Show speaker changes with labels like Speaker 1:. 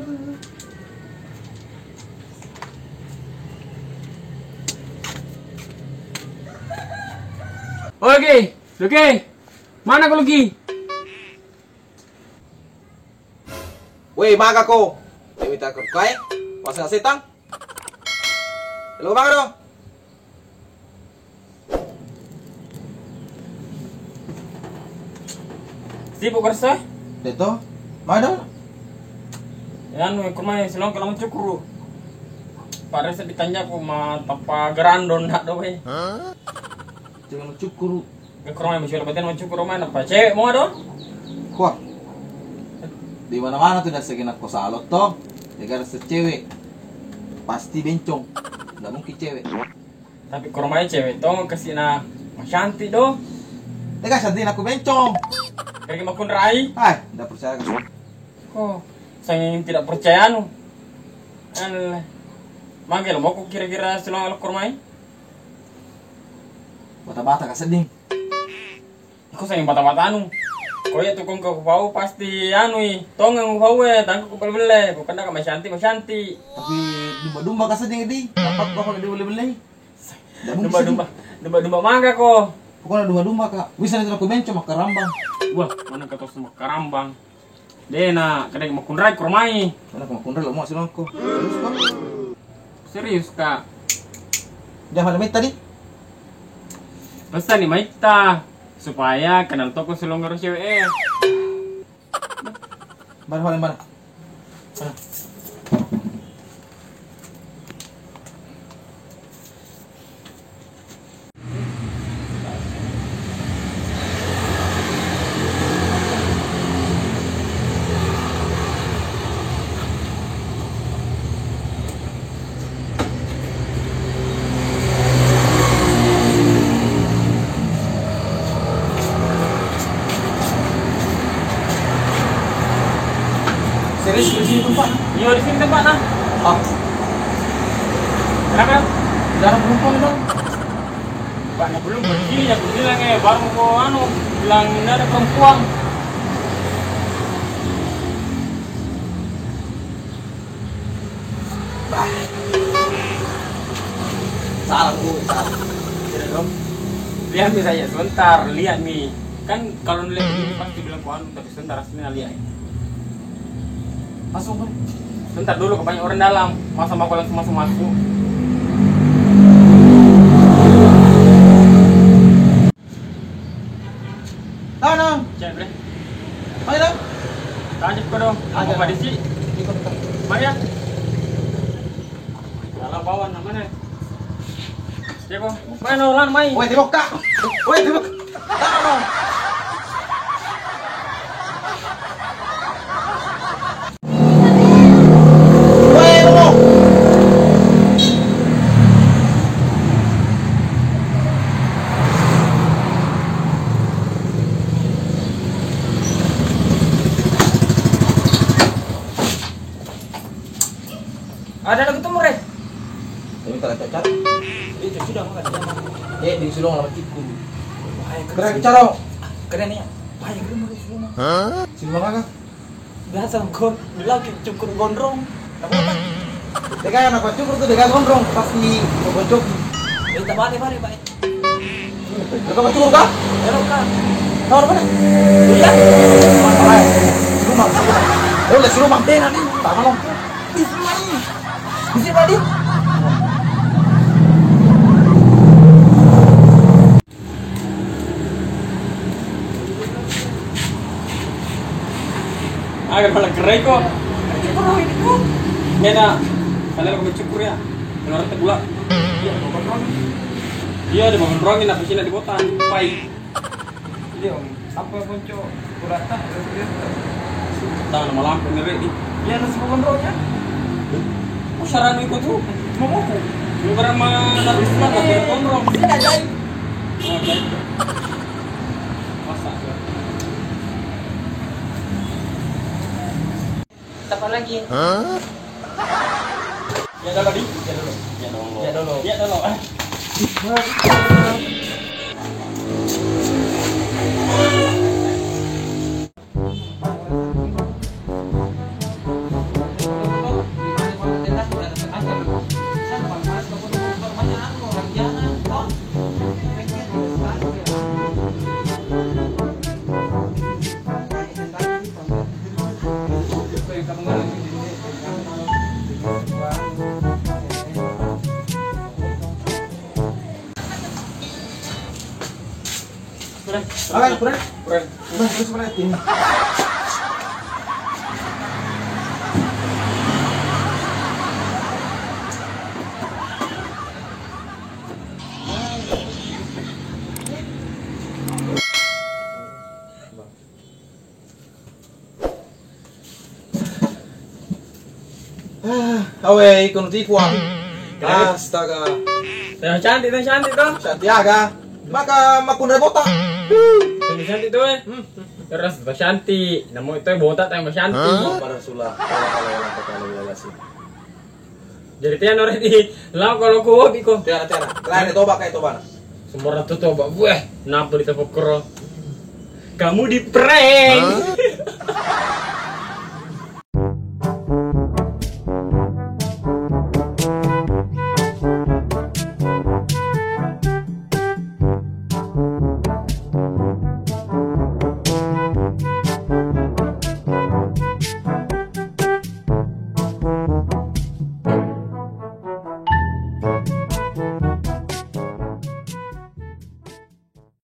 Speaker 1: Oke, Luki, mana kau Luki?
Speaker 2: Weh, maga ko. Dewi tak kerkai. Masa setang. Halo, maga dong.
Speaker 1: Sibuk kerja?
Speaker 2: Deto, maga dong.
Speaker 1: Yan, kurma silong kalau mencukuru. Pada sedikanya aku mah tanpa gerandon nak doh.
Speaker 2: Jangan cukur.
Speaker 1: Ke kurma yang batin mencukuru mana apa? Cewek mau ada?
Speaker 2: Wah. Di mana-mana tuh nasi kena ko salot toh. Negara secewek. Pasti bencong. Enggak mungkin cewek.
Speaker 1: Tapi kurma cewek toh kasih na masyanti doh.
Speaker 2: Tega santin aku bencong.
Speaker 1: Kayak makun rai.
Speaker 2: Hai, enggak percaya kan?
Speaker 1: Oh, saya tidak percaya nu. Alah. Manggil mau aku kira-kira silong al kurma.
Speaker 2: Bata-bata kaseding.
Speaker 1: Aku sayang bata-bata anu. Kau ya tukang kau bau pasti anu tong yang bau tangku kau beli. Bukan nak masyanti.
Speaker 2: Tapi domba-domba kaseding di. Dapat kok kalau dibeli-beli.
Speaker 1: Domba mangga kok.
Speaker 2: Pokoknya domba-domba kak. Bisa itu aku bencong maka rambang.
Speaker 1: Wah, mana kata semua karambang. Dena, kadang mau kunrai kurmai.
Speaker 2: Mana aku makan lo mau silong ko. Terus kok.
Speaker 1: Serius kak.
Speaker 2: Jangan ada tadi.
Speaker 1: Pesan nih Maita supaya kenal toko selonggar cewek.
Speaker 2: Mana? Mana? Serius di sini tempat?
Speaker 1: Iya di sini tempat nah.
Speaker 2: Ah,
Speaker 1: Kenapa?
Speaker 2: jarang penumpang dong.
Speaker 1: Pak belum begini aku bilang baru mau bilang ini ada perempuan.
Speaker 2: Salah.
Speaker 1: Tidak dong. Lihat nih saya sebentar, lihat nih. Kan kalau lihat ini pasti bilang kuan tapi sebentar aslinya lihat.
Speaker 2: Masuk kan?
Speaker 1: Sebentar dulu kebanyakan orang dalam. Masa mau langsung masuk.
Speaker 2: Tahu.
Speaker 1: Cek boleh.
Speaker 2: Ayo dong.
Speaker 1: Tanya kau dong. Apa pada sih?
Speaker 2: Ikut.
Speaker 1: Mari ya. Dalam bawah namanya. Cek kok. Mana orang main?
Speaker 2: Woi, tembok kak. Woi, tembok. Tahu.
Speaker 1: Ada ketemu Re.
Speaker 2: Tapi kalau cacat,
Speaker 1: Itu sudah makan.
Speaker 2: di sulung lama cipu.
Speaker 1: Keren
Speaker 2: Cara.
Speaker 1: keren ya. Banyak keren mau sulung.
Speaker 2: Sulung apa?
Speaker 1: Biasa kon bilang cukur gondrong.
Speaker 2: Tega anak cukur tuh tega gondrong pasti bocok.
Speaker 1: Kita mari Pak.
Speaker 2: Tega cukur kah?
Speaker 1: Erok kan.
Speaker 2: Tahu mana?
Speaker 1: Iya.
Speaker 2: Masalah. Rumah. Oleh si rumah deh nanti. Tak mau.
Speaker 1: Bisa Pak Din. Agar malah gerai kok. Cukur ini kok. Nena, kalian aku mencukur ya. Dengar tegula. Iya, mau gondrong. Iya, ada mau gondrongin apa sih di kota. Baik. Iya, Om. Apa ponco? Kurata, tangan nama lampu ngeri di. Iya, nasi mau gondrongnya. Oh, saran ikut tuh. Mau aku. Lu barang mah nabi surat tapi gondrong. Tidak jadi. Oke. Masa ya. Apa lagi? Ya dulu di. Ya dulu. Pren.
Speaker 2: Oke, Pren.
Speaker 1: Pren.
Speaker 2: Terus Pren. Awe, kuno tikuan. Astaga.
Speaker 1: Yang cantik tuh.
Speaker 2: Santiago. Maka makuna botak.
Speaker 1: Yang cantik tuh Terus cantik. Namun itu botak yang cantik.
Speaker 2: Para sulah. Kalau sih.
Speaker 1: Jadi tian orang di lau kalau ku biko.
Speaker 2: Tiara. Terakhir toba kayak toba.
Speaker 1: Semua ratu tuh bak buah. Napa di tepuk kero. Kamu di prank.